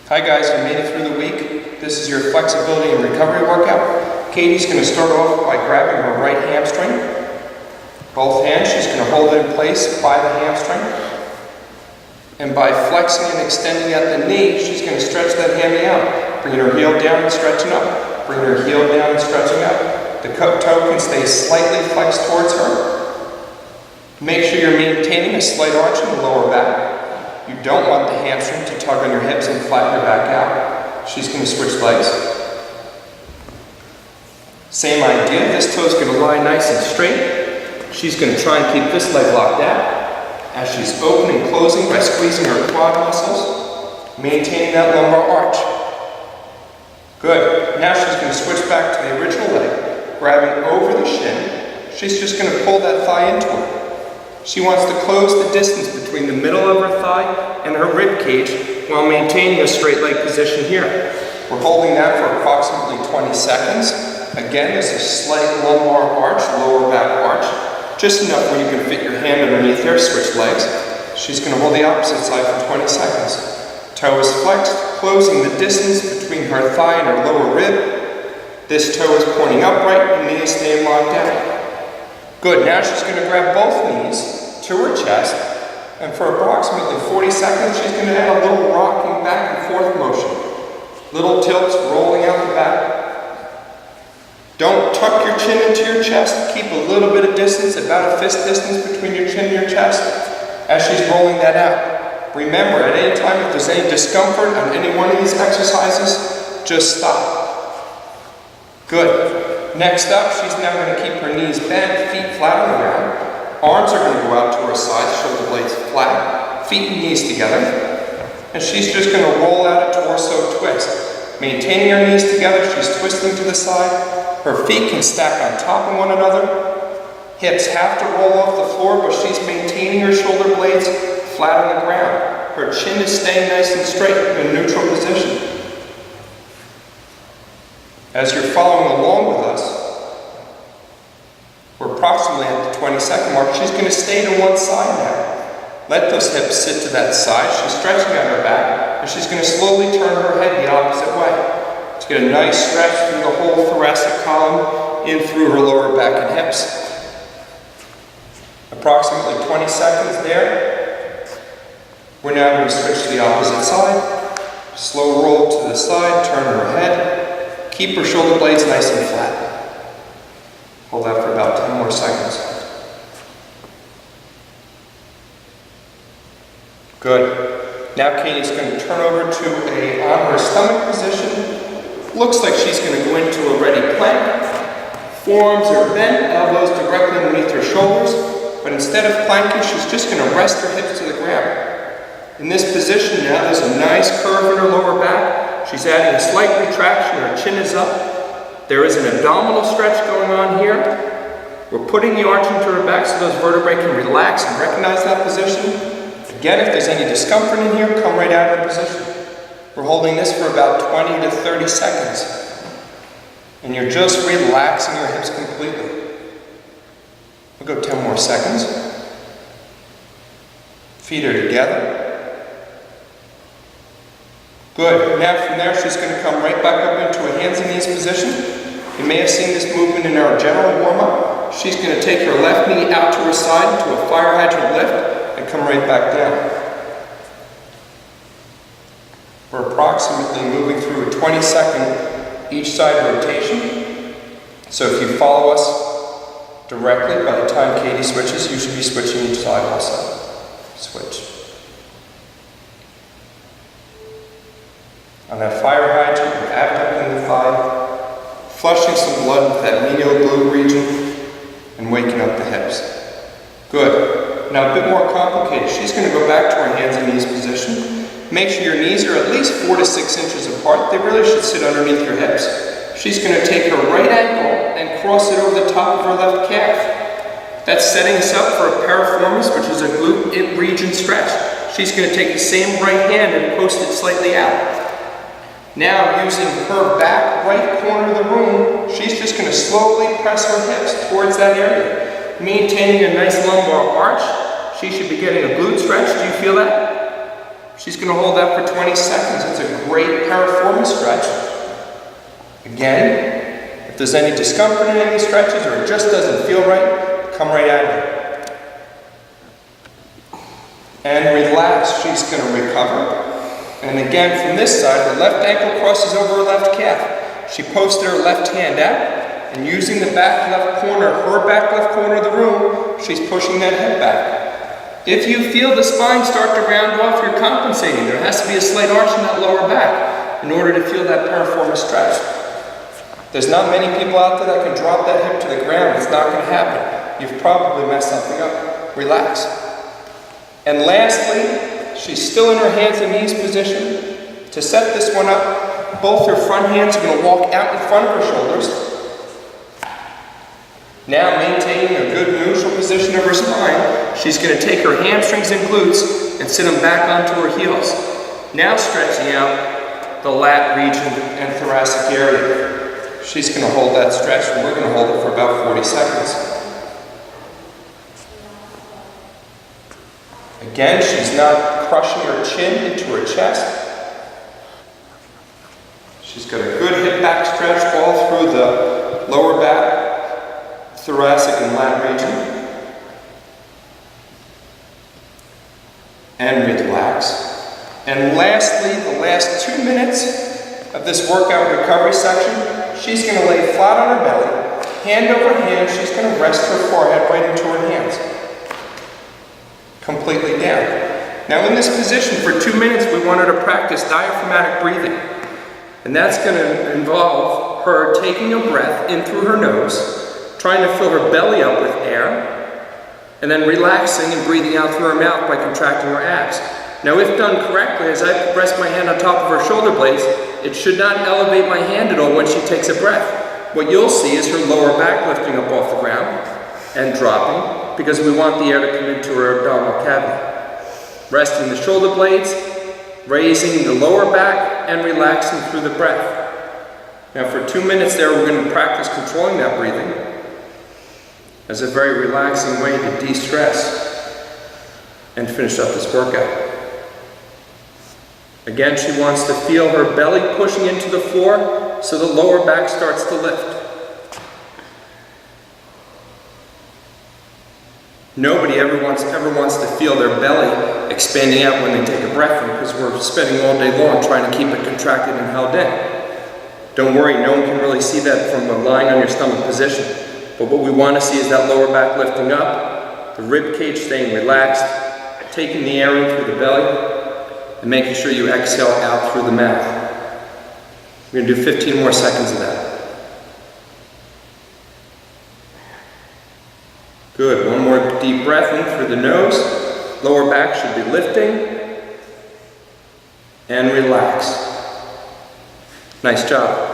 Hi guys, you made it through the week. This is your flexibility and recovery workout. Katie's going to start off by grabbing her right hamstring. Both hands, she's going to hold it in place by the hamstring. And by flexing and extending at the knee, she's going to stretch that hammy out. Bringing her heel down and stretching up. Bringing her heel down and stretching up. The toe can stay slightly flexed towards her. Make sure you're maintaining a slight arch in the lower back. You don't want the hamstring to tug on your hips and flatten your back out. She's going to switch legs. Same idea, this toe's going to lie nice and straight. She's going to try and keep this leg locked out as she's opening and closing by squeezing her quad muscles, maintaining that lumbar arch. Good. Now she's going to switch back to the original leg, grabbing over the shin. She's just going to pull that thigh into her. She wants to close the distance between the middle of her thigh and her rib cage while maintaining a straight leg position here. We're holding that for approximately 20 seconds. Again, there's a slight lumbar arch, lower back arch, just enough where you can fit your hand underneath there, switch legs. She's going to hold the opposite side for 20 seconds. Toe is flexed, closing the distance between her thigh and her lower rib. This toe is pointing upright and knee is staying locked down. Good, now she's going to grab both knees to her chest, and for approximately 40 seconds she's going to add a little rocking back and forth motion. Little tilts rolling out the back. Don't tuck your chin into your chest. Keep a little bit of distance, about a fist distance between your chin and your chest as she's rolling that out. Remember, at any time if there's any discomfort on any one of these exercises, just stop. Good. Next up, she's now going to keep her knees bent, feet flat on the ground. Arms are going to go out to her sides, shoulder blades flat, feet and knees together. And she's just going to roll out a torso twist. Maintaining her knees together, she's twisting to the side. Her feet can stack on top of one another. Hips have to roll off the floor, but she's maintaining her shoulder blades flat on the ground. Her chin is staying nice and straight in a neutral position. As you're following along with us, we're approximately at the 20-second mark. She's going to stay to one side now. Let those hips sit to that side. She's stretching out her back, and she's going to slowly turn her head the opposite way. Let's get a nice stretch through the whole thoracic column, in through her lower back and hips. Approximately 20 seconds there. We're now going to switch to the opposite side. Slow roll to the side, turn her head. Keep her shoulder blades nice and flat. Hold that for about 10 more seconds. Good. Now Katie's going to turn over to on her stomach position. Looks like she's going to go into a ready plank. Forearms are bent, elbows directly underneath her shoulders. But instead of planking, she's just going to rest her hips to the ground. In this position now, there's a nice curve in her lower back. She's adding a slight retraction, her chin is up. There is an abdominal stretch going on here. We're putting the arch into her back so those vertebrae can relax and recognize that position. Again, if there's any discomfort in here, come right out of the position. We're holding this for about 20 to 30 seconds. And you're just relaxing your hips completely. We'll go 10 more seconds. Feet are together. Good. Now from there, she's going to come right back up into a hands and knees position. You may have seen this movement in our general warm-up. She's going to take her left knee out to her side into a fire hydrant lift and come right back down. We're approximately moving through a 20-second each side rotation. So if you follow us directly, by the time Katie switches, you should be switching each side also. Switch. On that fire hydrant, we're abducting the thigh, flushing some blood into that medial glute region, and waking up the hips. Good. Now a bit more complicated. She's going to go back to her hands and knees position. Make sure your knees are at least 4 to 6 inches apart. They really should sit underneath your hips. She's going to take her right ankle and cross it over the top of her left calf. That's setting us up for a piriformis, which is a glute region stretch. She's going to take the same right hand and post it slightly out. Now, using her back right corner of the room, she's just going to slowly press her hips towards that area. Maintaining a nice lumbar arch. She should be getting a glute stretch. Do you feel that? She's going to hold that for 20 seconds. It's a great piriformis stretch. Again, if there's any discomfort in any stretches or it just doesn't feel right, come right at her. And relax, she's going to recover. And again, from this side, her left ankle crosses over her left calf. She posted her left hand out, and using the back left corner, her back left corner of the room, she's pushing that head back. If you feel the spine start to round off, you're compensating. There has to be a slight arch in that lower back in order to feel that piriformis stretch. There's not many people out there that can drop that hip to the ground. It's not going to happen. You've probably messed something up. Relax. And lastly, she's still in her hands and knees position. To set this one up, both her front hands are going to walk out in front of her shoulders. Now maintaining a good neutral position of her spine, she's going to take her hamstrings and glutes and sit them back onto her heels. Now stretching out the lat region and thoracic area. She's going to hold that stretch, and we're going to hold it for about 40 seconds. Again, she's not crushing her chin into her chest. She's got a good hip back stretch all through the lower back, thoracic and lat region. And relax. And lastly, the last 2 minutes of this workout recovery section, she's going to lay flat on her belly, hand over hand. She's going to rest her forehead right into her hands. Completely down. Now in this position for 2 minutes we want her to practice diaphragmatic breathing. And that's going to involve her taking a breath in through her nose, trying to fill her belly up with air, and then relaxing and breathing out through her mouth by contracting her abs. Now if done correctly, as I rest my hand on top of her shoulder blades, it should not elevate my hand at all when she takes a breath. What you'll see is her lower back lifting up off the ground and dropping, because we want the air to come into her abdominal cavity. Resting the shoulder blades, raising the lower back, and relaxing through the breath. Now for 2 minutes there, we're going to practice controlling that breathing as a very relaxing way to de-stress and finish up this workout. Again, she wants to feel her belly pushing into the floor so the lower back starts to lift. Nobody ever wants to feel their belly expanding out when they take a breath in, because we're spending all day long trying to keep it contracted and held in. Don't worry, no one can really see that from lying on your stomach position. But what we want to see is that lower back lifting up, the rib cage staying relaxed, taking the air in through the belly, and making sure you exhale out through the mouth. We're going to do 15 more seconds of that. Good, one more deep breath in through the nose. Lower back should be lifting. And relax. Nice job.